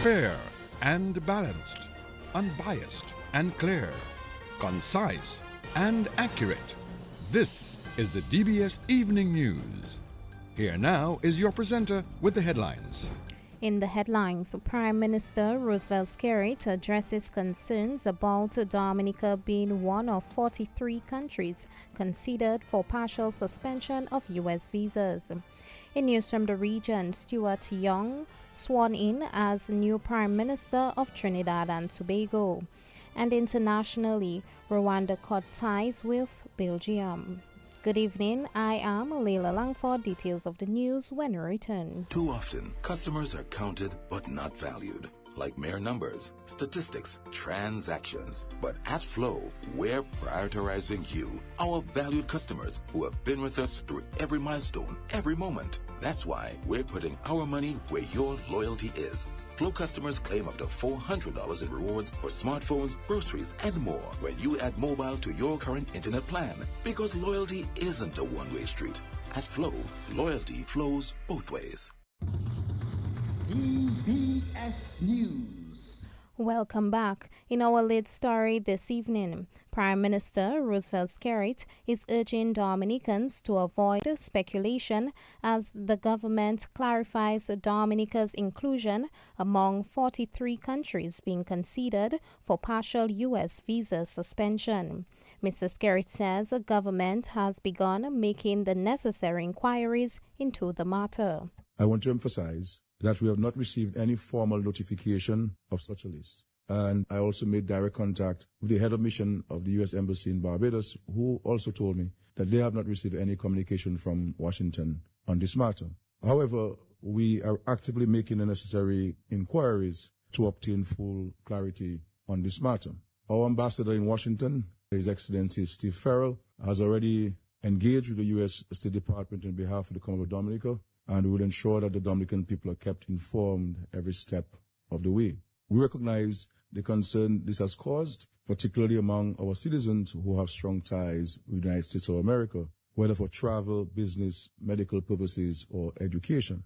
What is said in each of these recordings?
Fair and balanced, unbiased and clear, concise and accurate. This is the DBS Evening News. Here now is your presenter with the headlines. In the headlines, Prime Minister Roosevelt Skerrit addresses concerns about Dominica being one of 43 countries considered for partial suspension of U.S. visas. In news from the region, Stuart Young sworn in as new Prime Minister of Trinidad and Tobago. And internationally, Rwanda cut ties with Belgium. Good evening, I am Leila Langford. Details of the news when we return. Too often, customers are counted but not valued, like mere numbers, statistics, transactions. But at Flow, we're prioritizing you, our valued customers who have been with us through every milestone, every moment. That's why we're putting our money where your loyalty is. Flow customers claim up to $400 in rewards for smartphones, groceries, and more when you add mobile to your current internet plan. Because loyalty isn't a one-way street. At Flow, loyalty flows both ways. DBS News. Welcome back. In our lead story this evening, Prime Minister Roosevelt Skerrit is urging Dominicans to avoid speculation as the government clarifies Dominica's inclusion among 43 countries being considered for partial U.S. visa suspension. Mr. Skerrit says the government has begun making the necessary inquiries into the matter. I want to emphasize that we have not received any formal notification of such a list. And I also made direct contact with the head of mission of the U.S. Embassy in Barbados, who also told me that they have not received any communication from Washington on this matter. However, we are actively making the necessary inquiries to obtain full clarity on this matter. Our ambassador in Washington, His Excellency Steve Farrell, has already engaged with the U.S. State Department on behalf of the Commonwealth of Dominica, and we will ensure that the Dominican people are kept informed every step of the way. We recognize the concern this has caused, particularly among our citizens who have strong ties with the United States of America, whether for travel, business, medical purposes, or education.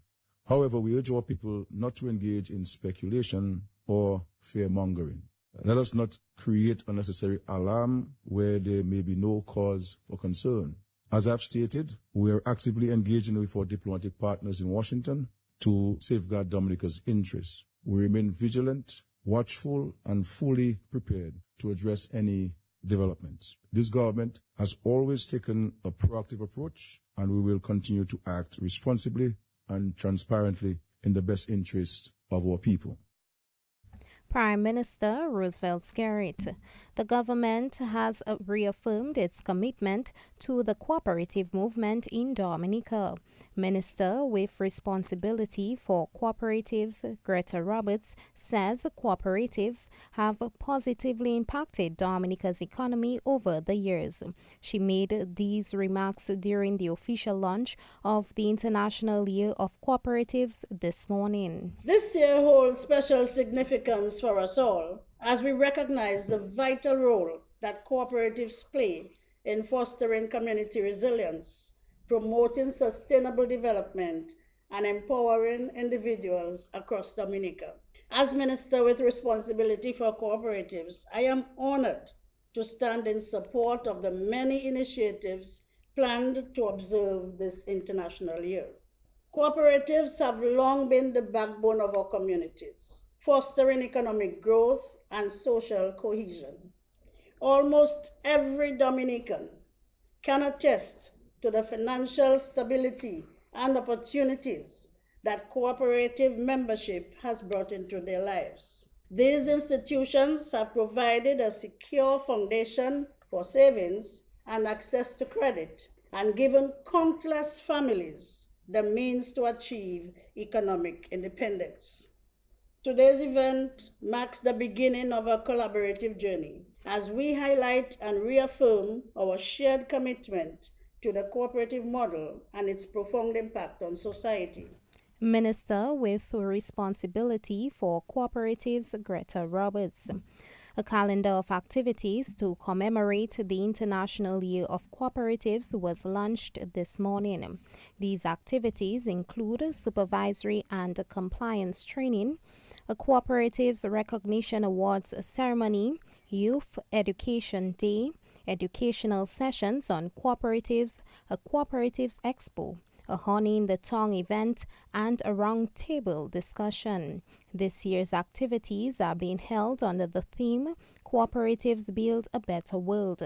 However, we urge our people not to engage in speculation or fear-mongering. Let us not create unnecessary alarm where there may be no cause for concern. As I've stated, we are actively engaging with our diplomatic partners in Washington to safeguard Dominica's interests. We remain vigilant, watchful, and fully prepared to address any developments. This government has always taken a proactive approach, and we will continue to act responsibly and transparently in the best interest of our people. Prime Minister Roosevelt Skerrit. The government has reaffirmed its commitment to the cooperative movement in Dominica. Minister with responsibility for cooperatives, Greta Roberts, says cooperatives have positively impacted Dominica's economy over the years. She made these remarks during the official launch of the International Year of Cooperatives this morning. This year holds special significance for us all as we recognize the vital role that cooperatives play in fostering community resilience, promoting sustainable development, and empowering individuals across Dominica. As Minister with responsibility for cooperatives, I am honored to stand in support of the many initiatives planned to observe this International Year. Cooperatives have long been the backbone of our communities, fostering economic growth and social cohesion. Almost every Dominican can attest to the financial stability and opportunities that cooperative membership has brought into their lives. These institutions have provided a secure foundation for savings and access to credit, and given countless families the means to achieve economic independence. Today's event marks the beginning of a collaborative journey as we highlight and reaffirm our shared commitment to the cooperative model and its profound impact on society. Minister with responsibility for cooperatives, Greta Roberts. A calendar of activities to commemorate the International Year of Cooperatives was launched this morning. These activities include supervisory and compliance training, a Cooperatives Recognition Awards ceremony, Youth Education Day, educational sessions on cooperatives, a Cooperatives Expo, a Honey in the Tongue event, and a roundtable discussion. This year's activities are being held under the theme Cooperatives Build a Better World.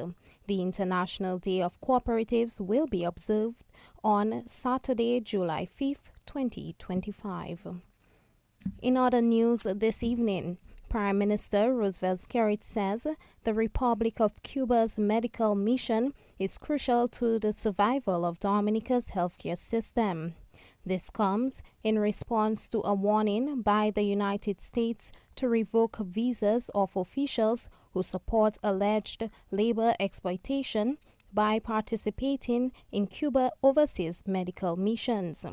The International Day of Cooperatives will be observed on Saturday, July 5th, 2025. In other news this evening, Prime Minister Roosevelt Skerrit says the Republic of Cuba's medical mission is crucial to the survival of Dominica's healthcare system. This comes in response to a warning by the United States to revoke visas of officials who support alleged labor exploitation by participating in Cuba overseas medical missions.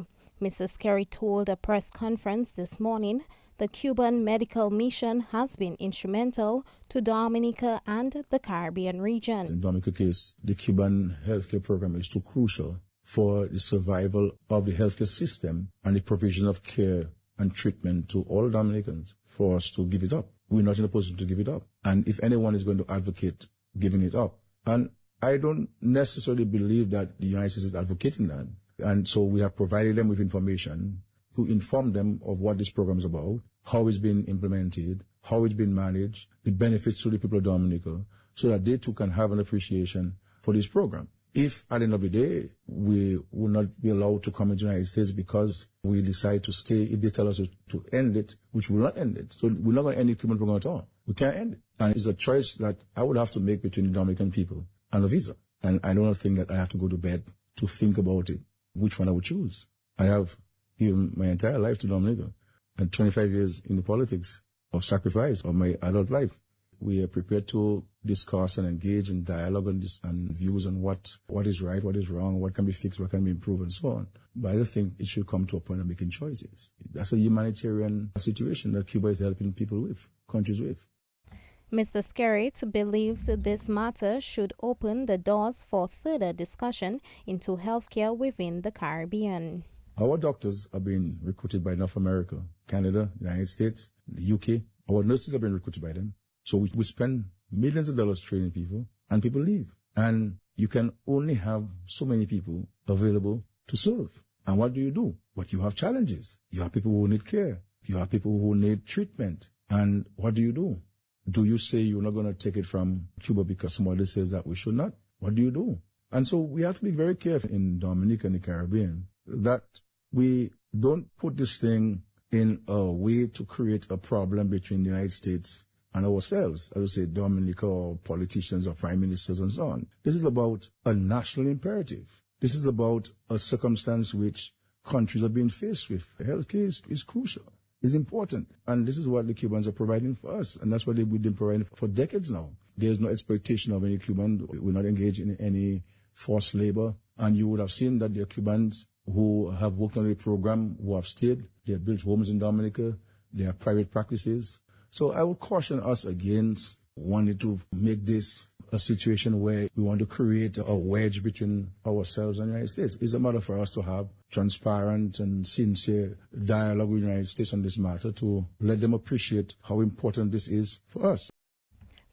Mrs. Skerrit told a press conference this morning the Cuban medical mission has been instrumental to Dominica and the Caribbean region. In Dominica's case, the Cuban healthcare program is too crucial for the survival of the healthcare system and the provision of care and treatment to all Dominicans for us to give it up. We're not in a position to give it up. And if anyone is going to advocate giving it up, and I don't necessarily believe that the United States is advocating that. And so we have provided them with information to inform them of what this program is about, how it's been implemented, how it's been managed, the benefits to the people of Dominica, so that they too can have an appreciation for this program. If at the end of the day, we will not be allowed to come into the United States because we decide to stay, if they tell us to end it, which will not end it. So we're not going to end the Cuban program at all. We can't end it. And it's a choice that I would have to make between the Dominican people and a visa. And I don't think that I have to go to bed to think about it, which one I would choose. I have given my entire life to Dominica and 25 years in the politics of sacrifice of my adult life. We are prepared to discuss and engage in dialogue and views on what is right, what is wrong, what can be fixed, what can be improved, and so on. But I don't think it should come to a point of making choices. That's a humanitarian situation that Cuba is helping people with, countries with. Mr. Skerrit believes this matter should open the doors for further discussion into healthcare within the Caribbean. Our doctors are being recruited by North America, Canada, the United States, the UK. Our nurses are being recruited by them. So we spend millions of dollars training people, and people leave. And you can only have so many people available to serve. And what do? But you have challenges. You have people who need care. You have people who need treatment. And what do? Do you say you're not going to take it from Cuba because somebody says that we should not? What do? And so we have to be very careful in Dominica and the Caribbean that we don't put this thing in a way to create a problem between the United States and ourselves, as I say, Dominica or politicians or prime ministers and so on. This is about a national imperative. This is about a circumstance which countries are being faced with. Healthcare is crucial. It's important. And this is what the Cubans are providing for us. And that's what we've been providing for decades now. There's no exploitation of any Cuban. We're not engaged in any forced labor. And you would have seen that there are Cubans who have worked on the program, who have stayed. They have built homes in Dominica. They have private practices. So I would caution us against wanting to make this a situation where we want to create a wedge between ourselves and the United States. It's a matter for us to have transparent and sincere dialogue with the United States on this matter to let them appreciate how important this is for us.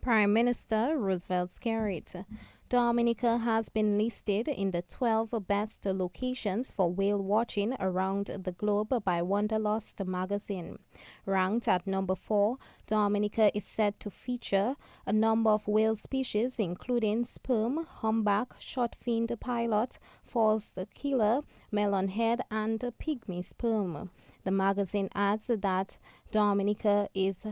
Prime Minister Roosevelt Skerrit. Dominica has been listed in the 12 best locations for whale watching around the globe by Wanderlust magazine. Ranked at number 4, Dominica is said to feature a number of whale species including sperm, humpback, short-finned pilot, false killer, melonhead, and pygmy sperm. The magazine adds that Dominica is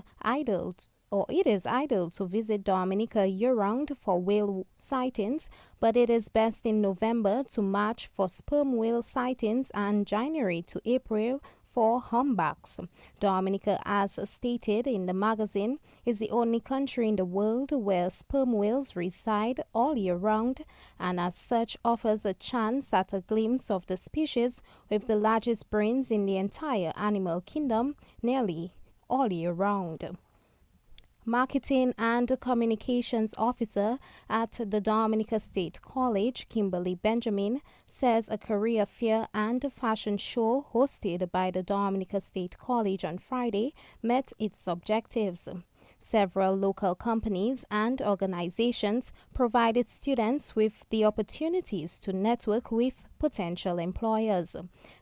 it is ideal to visit Dominica year-round for whale sightings, but it is best in November to March for sperm whale sightings and January to April for humpbacks. Dominica, as stated in the magazine, is the only country in the world where sperm whales reside all year round, and as such offers a chance at a glimpse of the species with the largest brains in the entire animal kingdom nearly all year round. Marketing and Communications Officer at the Dominica State College, Kimberly Benjamin, says a career fair and fashion show hosted by the Dominica State College on Friday met its objectives. Several local companies and organizations provided students with the opportunities to network with potential employers.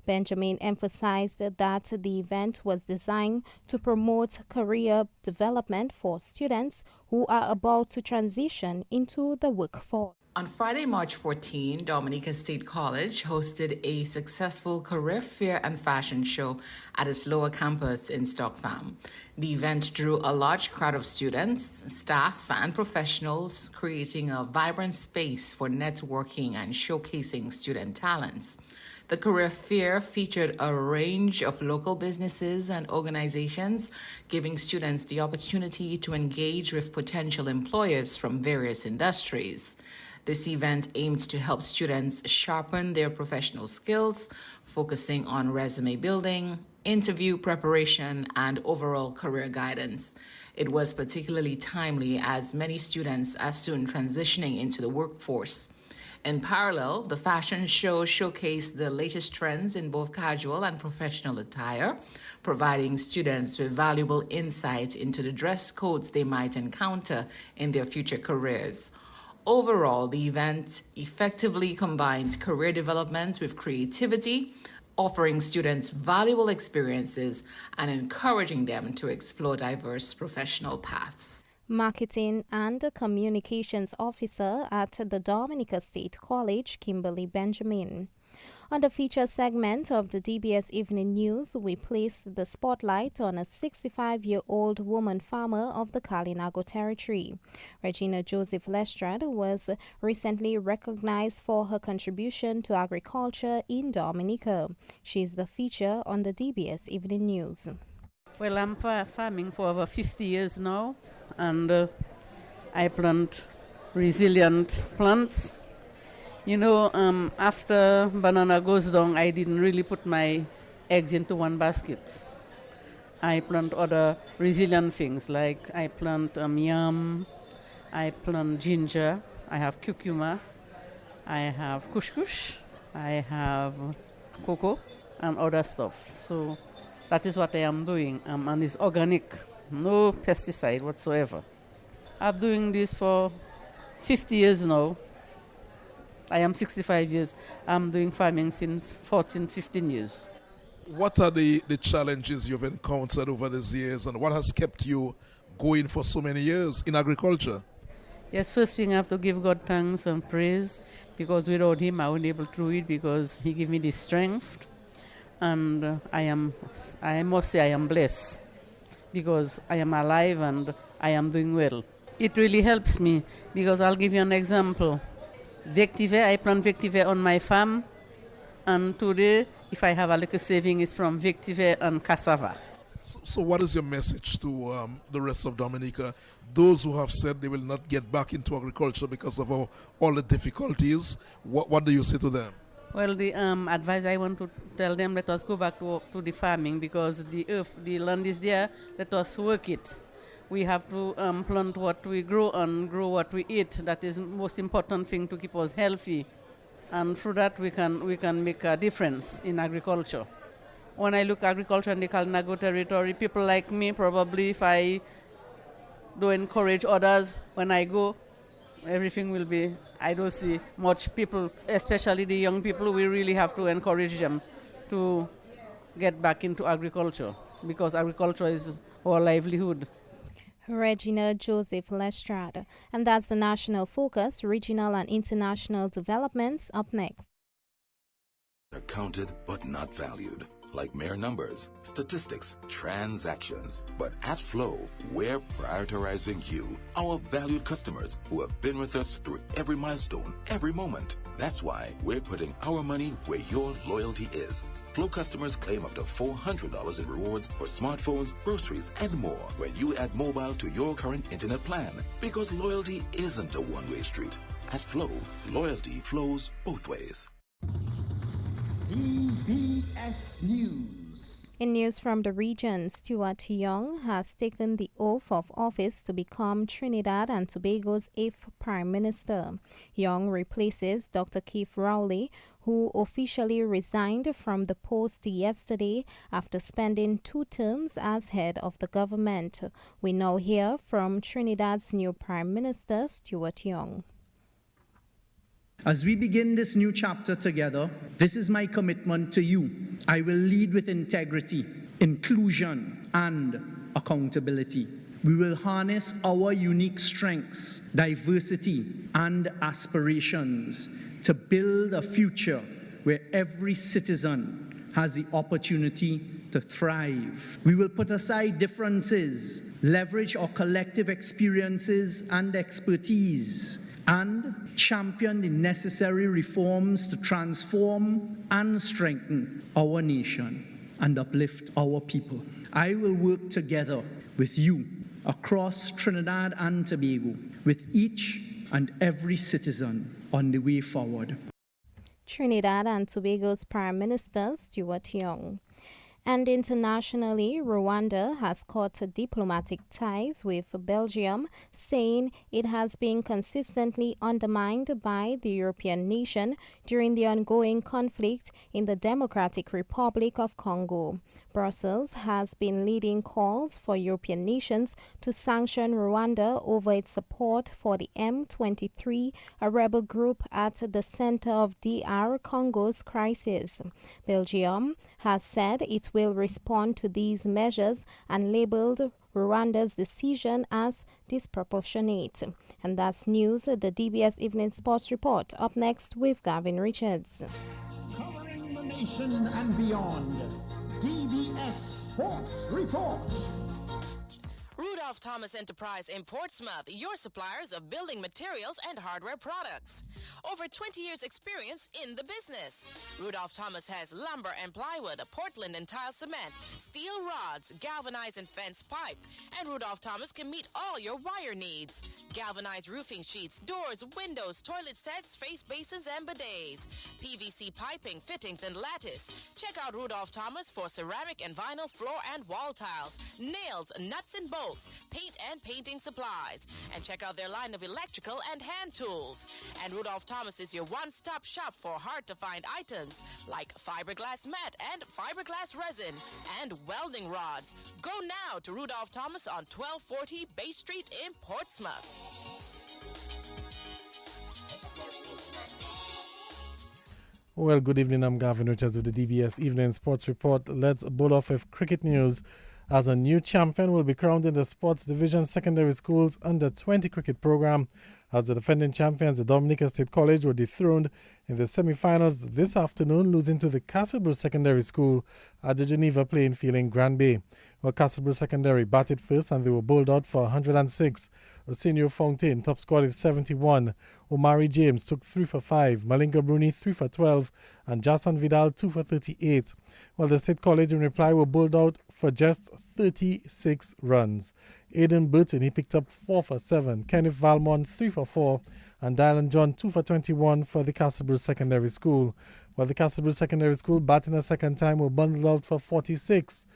Benjamin emphasized that the event was designed to promote career development for students who are about to transition into the workforce. On Friday, March 14, Dominica State College hosted a successful career fair and fashion show at its lower campus in Stockfarm. The event drew a large crowd of students, staff, and professionals, creating a vibrant space for networking and showcasing student talents. The career fair featured a range of local businesses and organizations, giving students the opportunity to engage with potential employers from various industries. This event aimed to help students sharpen their professional skills, focusing on resume building, interview preparation, and overall career guidance. It was particularly timely as many students are soon transitioning into the workforce. In parallel, the fashion show showcased the latest trends in both casual and professional attire, providing students with valuable insight into the dress codes they might encounter in their future careers. Overall, the event effectively combined career development with creativity, offering students valuable experiences and encouraging them to explore diverse professional paths. Marketing and Communications Officer at the Dominica State College, Kimberly Benjamin. On the feature segment of the DBS Evening News, we place the spotlight on a 65-year-old woman farmer of the Kalinago territory. Regina Joseph Lestrade was recently recognized for her contribution to agriculture in Dominica. She is the feature on the DBS Evening News. Well, I'm farming for over 50 years now, and I plant resilient plants. You know, after banana goes down, I didn't really put my eggs into one basket. I plant other resilient things, like I plant yam, I plant ginger, I have cucumber, I have kush, I have cocoa, and other stuff. So that is what I am doing, and it's organic, no pesticide whatsoever. I'm doing this for 50 years now. I am 65 years. I'm doing farming since 15 years. What are the challenges you've encountered over these years, and what has kept you going for so many years in agriculture? Yes, first thing I have to give God thanks and praise, because without Him I wouldn't be able to do it, because He gave me the strength. And I must say I am blessed, because I am alive and I am doing well. It really helps me, because I'll give you an example. Vetiver, I plant vetiver on my farm, and today, if I have a little saving, it's from vetiver and cassava. So what is your message to the rest of Dominica, those who have said they will not get back into agriculture because of all the difficulties? What do you say to them? Well, the advice I want to tell them, let us go back to the farming, because the land is there, let us work it. We have to plant what we grow and grow what we eat. That is the most important thing to keep us healthy. And through that, we can make a difference in agriculture. When I look at agriculture in the Kalinago territory, people like me, probably if I do encourage others, when I go, everything will be, I don't see much people, especially the young people, we really have to encourage them to get back into agriculture, because agriculture is our livelihood. Regina Joseph Lestrade. And that's the National Focus, Regional and International Developments. Up next. Are counted but not valued, like mere numbers, statistics, transactions. But at Flow, we're prioritizing you, our valued customers who have been with us through every milestone, every moment. That's why we're putting our money where your loyalty is. Flow customers claim up to $400 in rewards for smartphones, groceries, and more when you add mobile to your current internet plan. Because loyalty isn't a one-way street. At Flow, loyalty flows both ways. DBS News. In news from the region, Stuart Young has taken the oath of office to become Trinidad and Tobago's 8th Prime Minister. Young replaces Dr. Keith Rowley, who officially resigned from the post yesterday after spending 2 terms as head of the government. We now hear from Trinidad's new Prime Minister, Stuart Young. As we begin this new chapter together, this is my commitment to you. I will lead with integrity, inclusion, and accountability. We will harness our unique strengths, diversity, and aspirations to build a future where every citizen has the opportunity to thrive. We will put aside differences, leverage our collective experiences and expertise, and champion the necessary reforms to transform and strengthen our nation and uplift our people. I will work together with you across Trinidad and Tobago, with each and every citizen on the way forward. Trinidad and Tobago's Prime Minister, Stuart Young. And internationally, Rwanda has cut diplomatic ties with Belgium, saying it has been consistently undermined by the European nation during the ongoing conflict in the Democratic Republic of Congo. Brussels has been leading calls for European nations to sanction Rwanda over its support for the M23, a rebel group at the center of DR Congo's crisis. Belgium has said it will respond to these measures and labeled Rwanda's decision as disproportionate. And that's news, the DBS Evening Sports Report. Up next with Gavin Richards. Covering the nation and beyond, DBS Sports Report. Rudolph Thomas Enterprise in Portsmouth, your suppliers of building materials and hardware products. Over 20 years experience in the business. Rudolph Thomas has lumber and plywood, Portland and tile cement, steel rods, galvanized and fence pipe. And Rudolph Thomas can meet all your wire needs. Galvanized roofing sheets, doors, windows, toilet sets, face basins and bidets. PVC piping, fittings and lattice. Check out Rudolph Thomas for ceramic and vinyl floor and wall tiles, nails, nuts and bolts, paint and painting supplies. And check out their line of electrical and hand tools. And Rudolph Thomas is your one-stop shop for hard-to-find items like fiberglass mat and fiberglass resin and welding rods. Go now to Rudolph Thomas on 1240 Bay Street in Portsmouth. Well, good evening. I'm Gavin Richards with the DBS Evening Sports Report. Let's bowl off with cricket news, as a new champion will be crowned in the Sports Division Secondary Schools Under-20 cricket program, as the defending champions, the Dominica State College, were dethroned in the semi-finals this afternoon, losing to the Castlebrook Secondary School at the Geneva playing field in Grand Bay. Well, Castlebrook Secondary batted first and they were bowled out for 106. Arsenio Fontaine top scored with 71. Omari James took 3 for 5. Malinga Bruni 3 for 12. And Jason Vidal 2 for 38. While the State College in reply were bowled out for just 36 runs. Aidan Burton, he picked up 4 for 7. Kenneth Valmont 3 for 4. And Dylan John 2 for 21 for the Castlebrook Secondary School. While the Castlebrook Secondary School batting a second time were bundled out for 46.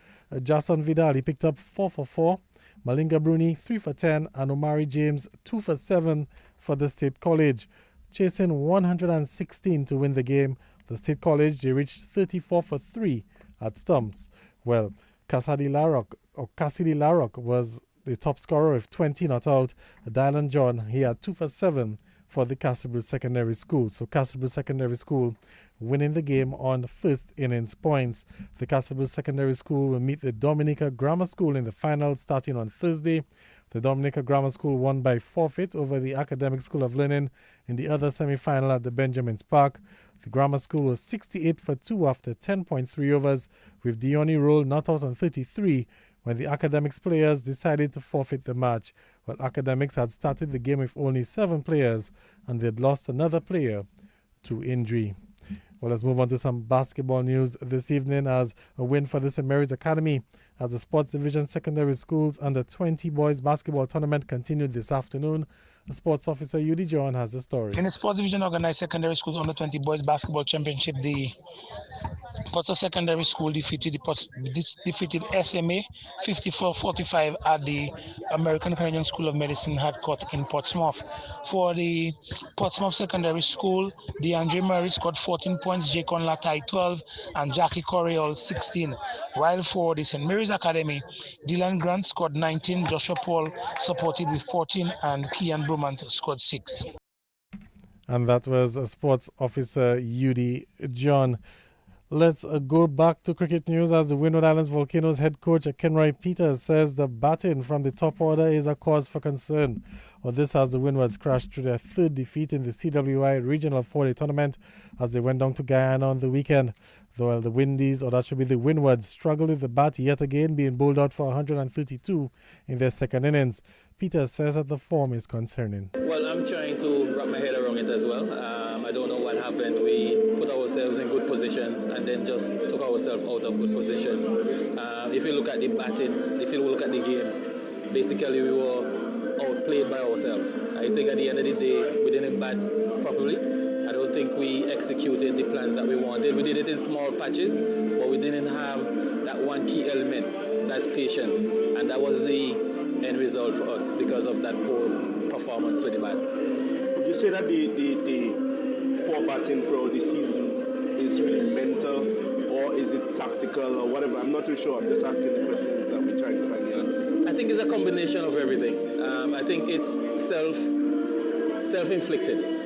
Jason Vidal, he picked up 4 for 4. Malinga Bruni 3 for 10. And Omari James 2 for 7 for the State College. Chasing 116 to win the game, the State College, they reached 34 for 3 at stumps. Well, Cassidy Larrock was the top scorer with 20 not out. Dylan John, he had 2 for 7 for the Castlebrook Secondary School. So Castlebrook Secondary School winning the game on first innings points. The Castlebrook Secondary School will meet the Dominica Grammar School in the final starting on Thursday. The Dominica Grammar School won by forfeit over the Academic School of Learning in the other semi-final at the Benjamin's Park. The Grammar School was 68 for 2 after 10.3 overs, with Dione Roll not out on 33 when the Academics players decided to forfeit the match. But Academics had started the game with only 7 players and they had lost another player to injury. Well, let's move on to some basketball news this evening, as a win for the St. Mary's Academy as the Sports Division Secondary Schools Under-20 Boys Basketball Tournament continued this afternoon. The Sports Officer Yudi John has the story. In the Sports Division Organized Secondary Schools Under-20 Boys Basketball Championship, the Pottsville Secondary School defeated SMA 54-45 at the American Canadian School of Medicine headquarters in Portsmouth. For the Portsmouth Secondary School, DeAndre Murray scored 14 points, Jacon Latai 12, and Jackie Correal 16. While for the St. Mary's Academy, Dylan Grant scored 19, Joshua Paul supported with 14, and Kian Brumant scored 6. And that was Sports Officer Yudi John. Let's go back to cricket news as the Windward Islands Volcanoes head coach Kenroy Peters says the batting from the top order is a cause for concern. Well, this as the Windwards crashed through their third defeat in the CWI Regional 4-Day Tournament as they went down to Guyana on the weekend. Though the Windies, or that should be the Windwards, struggled with the bat yet again, being bowled out for 132 in their second innings. Peters says that the form is concerning. Well, I'm trying to wrap my head around it as well. I don't know what happened. We put ourselves in good positions and then just took ourselves out of good positions. If you look at the batting, if you look at the game, basically we were outplayed by ourselves. I think at the end of the day, we didn't bat properly. I don't think we executed the plans that we wanted. We did it in small patches, but we didn't have that one key element, that's patience. And that was the end result for us because of that poor performance with the bat. Would you say that the poor batting throughout the season is really mental, or is it tactical, or whatever? I'm not too sure. I'm just asking the questions that we're trying to find the answer. I think it's a combination of everything. I think it's self-inflicted.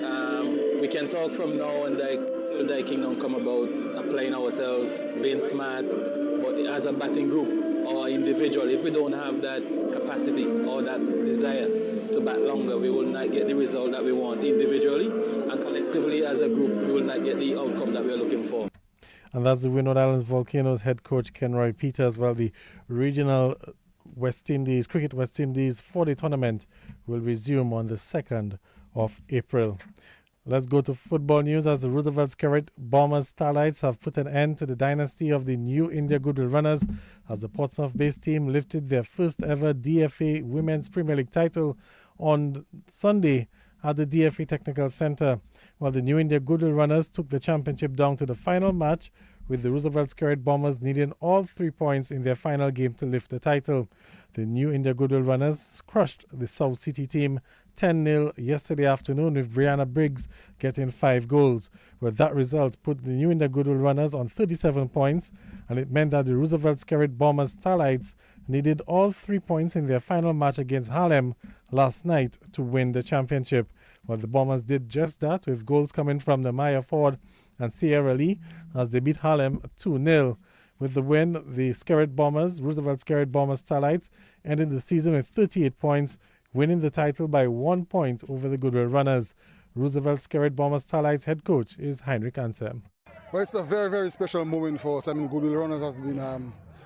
We can talk from now and till the kingdom come about applying ourselves, being smart, but as a batting group or individual, if we don't have that capacity or that desire to bat longer, we will not get the result that we want individually, and collectively as a group, we will not get the outcome that we are looking for. And that's the Windward Islands Volcanoes head coach Kenroy Peters. Well, the regional Cricket West Indies 4-Day tournament will resume on the 2nd of April. Let's go to football news as the Roosevelt Scarlet Bombers Starlights have put an end to the dynasty of the New India Goodwill Runners as the Portsmouth-based team lifted their first ever DFA Women's Premier League title on Sunday at the DFA Technical Centre. While the New India Goodwill Runners took the championship down to the final match, with the Roosevelt Scarlet Bombers needing all 3 points in their final game to lift the title. The New India Goodwill Runners crushed the South City team 10-0 yesterday afternoon, with Brianna Briggs getting 5 goals. But that result put the New India Goodwill Runners on 37 points, and it meant that the Roosevelt Scarlet Bombers Starlights needed all 3 points in their final match against Harlem last night to win the championship. Well, the Bombers did just that, with goals coming from Maya Ford and Sierra Lee as they beat Harlem 2-0. With the win, the Roosevelt Scarlet Bombers Starlights ended the season with 38 points, winning the title by 1 point over the Goodwill Runners. Roosevelt Scarlet Bombers Starlights head coach is Heinrich Ansem. Well, it's a very, very special moment for us. I mean, Goodwill Runners has been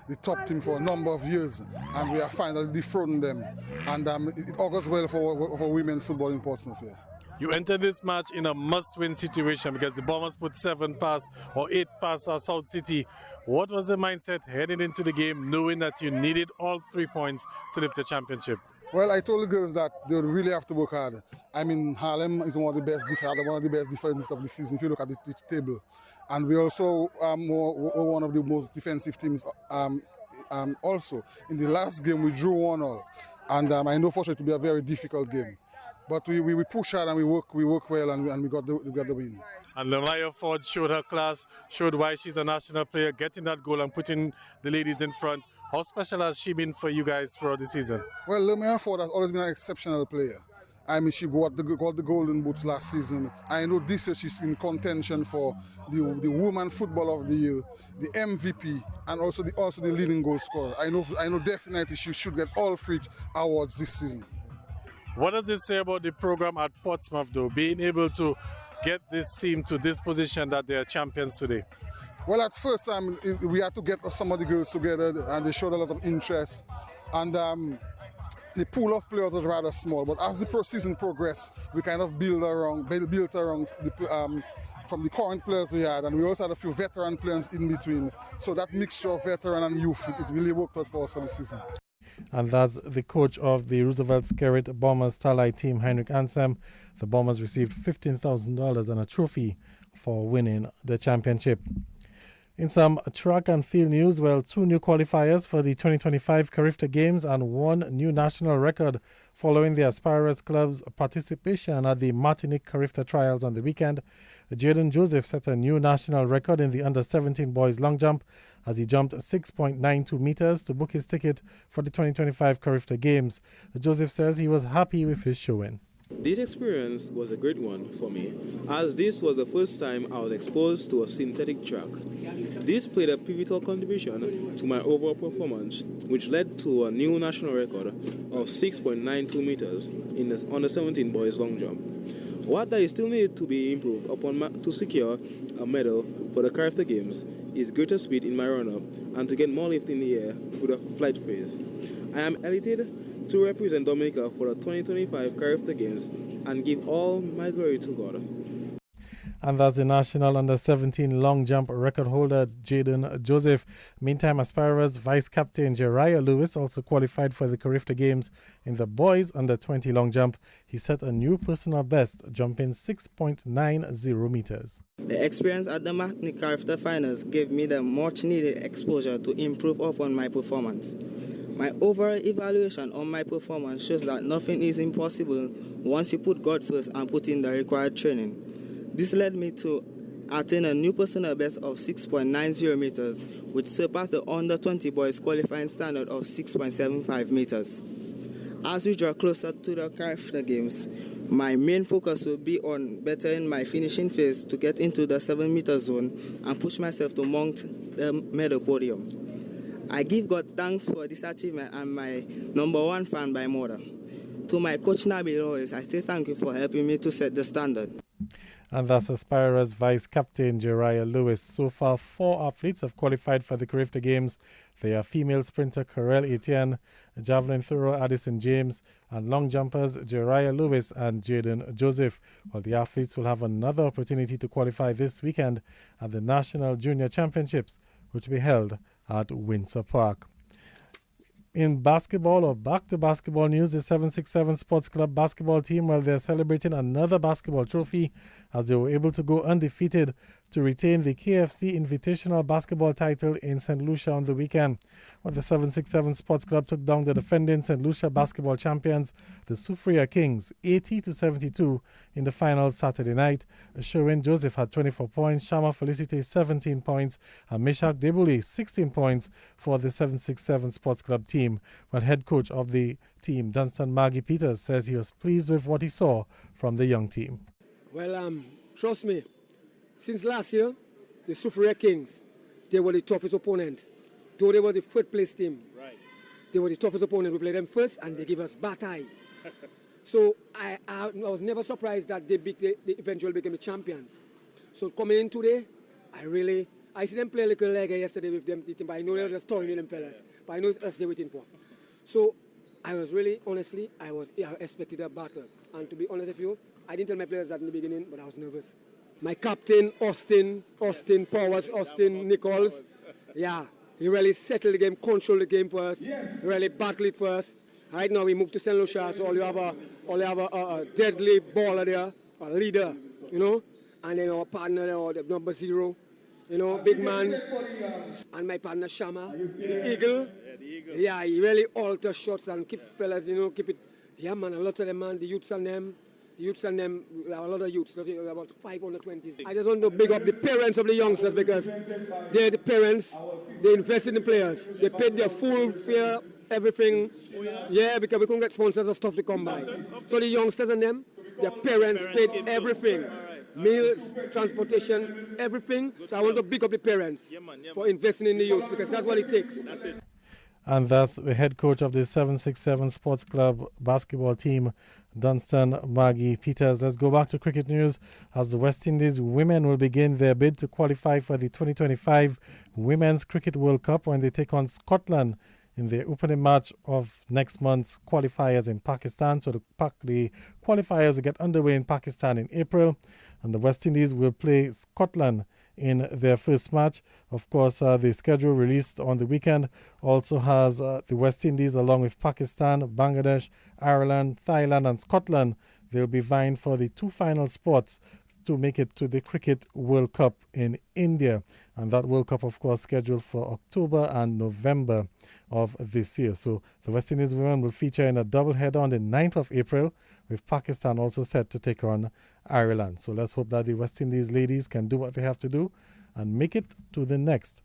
the top team for a number of years, and we are finally dethroning them. And it augurs well for women's football in Portsmouth here. You entered this match in a must-win situation because the Bombers put 8 past South City. What was the mindset heading into the game, knowing that you needed all 3 points to lift the championship? Well, I told the girls that they would really have to work hard. I mean, Harlem is one of the best defenses of the season if you look at the table. And we also are one of the most defensive teams also. In the last game, we drew 1-1. And I know for sure it will be a very difficult game. But we push hard and we work well, and we got the win. And Lamaya Ford showed her class, showed why she's a national player, getting that goal and putting the ladies in front. How special has she been for you guys throughout the season? Well, Lamaya Ford has always been an exceptional player. I mean, she got the golden boots last season. I know this year she's in contention for the Woman Football of the Year, the MVP, and also the leading goal scorer. I know definitely she should get all 3 awards this season. What does it say about the program at Portsmouth, though, being able to get this team to this position that they are champions today? Well, at first, we had to get some of the girls together, and they showed a lot of interest. And the pool of players was rather small. But as the season progressed, we kind of built around the from the current players we had, and we also had a few veteran players in between. So that mixture of veteran and youth, it really worked out for us for the season. And that's the coach of the Roosevelt Skerrit Bombers Starlight team, Heinrich Ansem. The Bombers received $15,000 and a trophy for winning the championship. In some track and field news, well, 2 new qualifiers for the 2025 Carifta Games and 1 new national record following the Aspirers Club's participation at the Martinique Carifta Trials on the weekend. Jaden Joseph set a new national record in the under-17 boys long jump as he jumped 6.92 meters to book his ticket for the 2025 Carifta Games. Joseph says he was happy with his showing. This experience was a great one for me, as this was the first time I was exposed to a synthetic track. This played a pivotal contribution to my overall performance, which led to a new national record of 6.92 meters in the under-17 boys long jump. What that is still needed to be improved upon to secure a medal for the Carifta Games is greater speed in my run-up and to get more lift in the air through the flight phase. I am elated to represent Dominica for the 2025 Carifta Games and give all my glory to God. And that's the national under-17 long jump record holder, Jaden Joseph. Meantime, Aspirers vice captain Jeriah Lewis also qualified for the Carifta Games in the boys under-20 long jump. He set a new personal best, jumping 6.90 meters. The experience at the Martinique Carifta Finals gave me the much-needed exposure to improve upon my performance. My overall evaluation on my performance shows that nothing is impossible once you put God first and put in the required training. This led me to attain a new personal best of 6.90 meters, which surpassed the under-20 boys qualifying standard of 6.75 meters. As we draw closer to the Carifta Games, my main focus will be on bettering my finishing phase to get into the 7-meter zone and push myself to mount the medal podium. I give God thanks for this achievement and my number one fan by mother. To my coach Nabil Royce, I say thank you for helping me to set the standard. And that's Aspirers vice captain Jeriah Lewis. So far, 4 athletes have qualified for the Carifta Games. They are female sprinter Karel Etienne, javelin thrower Addison James, and long jumpers Jeriah Lewis and Jaden Joseph. While the athletes will have another opportunity to qualify this weekend at the National Junior Championships, which will be held at Windsor Park. In basketball, or back to basketball news, the 767 Sports Club basketball team, well, they're celebrating another basketball trophy as they were able to go undefeated to retain the KFC Invitational basketball title in St. Lucia on the weekend. Well, the 767 Sports Club took down the defending St. Lucia basketball champions, the Soufriere Kings, 80-72 in the finals Saturday night. Sherwin Joseph had 24 points, Shama Felicite 17 points, and Meshach Debouli 16 points for the 767 Sports Club team. Well, head coach of the team, Dunstan Maggie Peters, says he was pleased with what he saw from the young team. Well, trust me, since last year, the Soufriere Kings, they were the toughest opponent. Though they were the third place team, right, they were the toughest opponent. We played them first and they gave us battle. So I was never surprised that they eventually became the champions. So coming in today, I see them play a little leg yesterday with them, but I know they're just toying with them fellas. But I know that's what they're waiting for. So I was really, honestly, I expected a battle. And to be honest with you, I didn't tell my players that in the beginning, but I was nervous. My captain, Austin Nichols, yeah, he really settled the game, controlled the game for us, really battled it for us. Right now we move to St. Lucia, so all you have a deadly baller there, a leader, you know, and then our partner there, or the number 0, you know, big man, and my partner Shama, the Eagle. Yeah, he really alter shots and keep fellas, you know, keep it. Yeah, man, a lot of them, man, the youths and them, a lot of youths, about 520. I just want to big up the parents of the youngsters because they're the parents, they invest in the players. They paid their full fare, everything. Yeah, because we couldn't get sponsors or stuff to come by. So the youngsters and them, their parents paid everything. Meals, transportation, everything. So I want to big up the parents for investing in the youth because that's what it takes. And that's the head coach of the 767 Sports Club basketball team, Dunstan Maggie Peters. Let's go back to cricket news as the West Indies women will begin their bid to qualify for the 2025 Women's Cricket World Cup when they take on Scotland in the opening match of next month's qualifiers in Pakistan. So the qualifiers will get underway in Pakistan in April. and the West Indies will play Scotland in their first match. Of course, the schedule released on the weekend also has the West Indies along with Pakistan, Bangladesh, Ireland, Thailand and Scotland. They'll be vying for the 2 final spots to make it to the Cricket World Cup in India. And that World Cup, of course, scheduled for October and November of this year. So the West Indies women will feature in a doubleheader on the 9th of April, with Pakistan also set to take on Ireland. So let's hope that the West Indies ladies can do what they have to do and make it to the next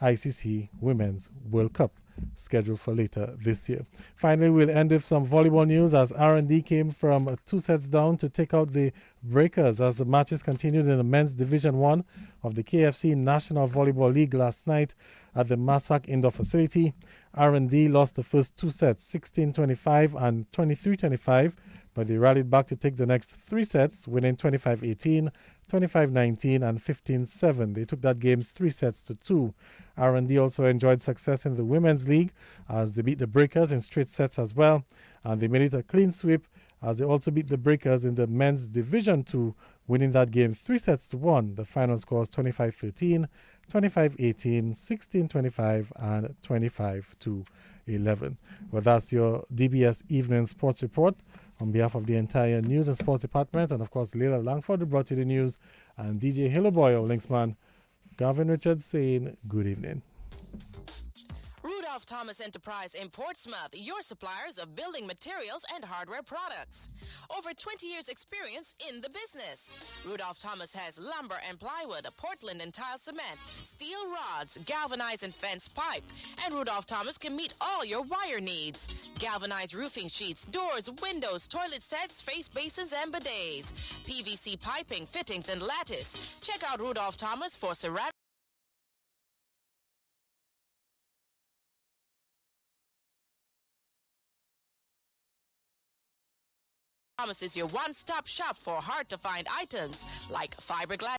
ICC Women's World Cup, scheduled for later this year. Finally, we'll end with some volleyball news as R&D came from 2 sets down to take out the Breakers as the matches continued in the men's Division 1 of the KFC National Volleyball League last night at the Massac Indoor Facility. R&D lost the first 2 sets, 16-25 and 23-25, but they rallied back to take the next 3 sets, winning 25-18, 25-19 and 15-7. They took that game 3 sets to 2. R&D also enjoyed success in the Women's League as they beat the Breakers in straight sets as well. And they made it a clean sweep as they also beat the Breakers in the Men's Division 2, winning that game 3 sets to 1. The final scores 25-13, 25-18, 16-25 and 25-11. Well, that's your DBS Evening Sports Report. On behalf of the entire News and Sports Department and, of course, Leila Langford, who brought you the news, and DJ Hillowboy, our linksman, Gavin Richards saying good evening. Rudolph Thomas Enterprise in Portsmouth, your suppliers of building materials and hardware products. Over 20 years experience in the business. Rudolph Thomas has lumber and plywood, Portland and tile cement, steel rods, galvanized and fence pipe. And Rudolph Thomas can meet all your wire needs. Galvanized roofing sheets, doors, windows, toilet sets, face basins and bidets. PVC piping, fittings and lattice. Check out Rudolph Thomas for ceramic. Thomas is your one-stop shop for hard-to-find items like fiberglass.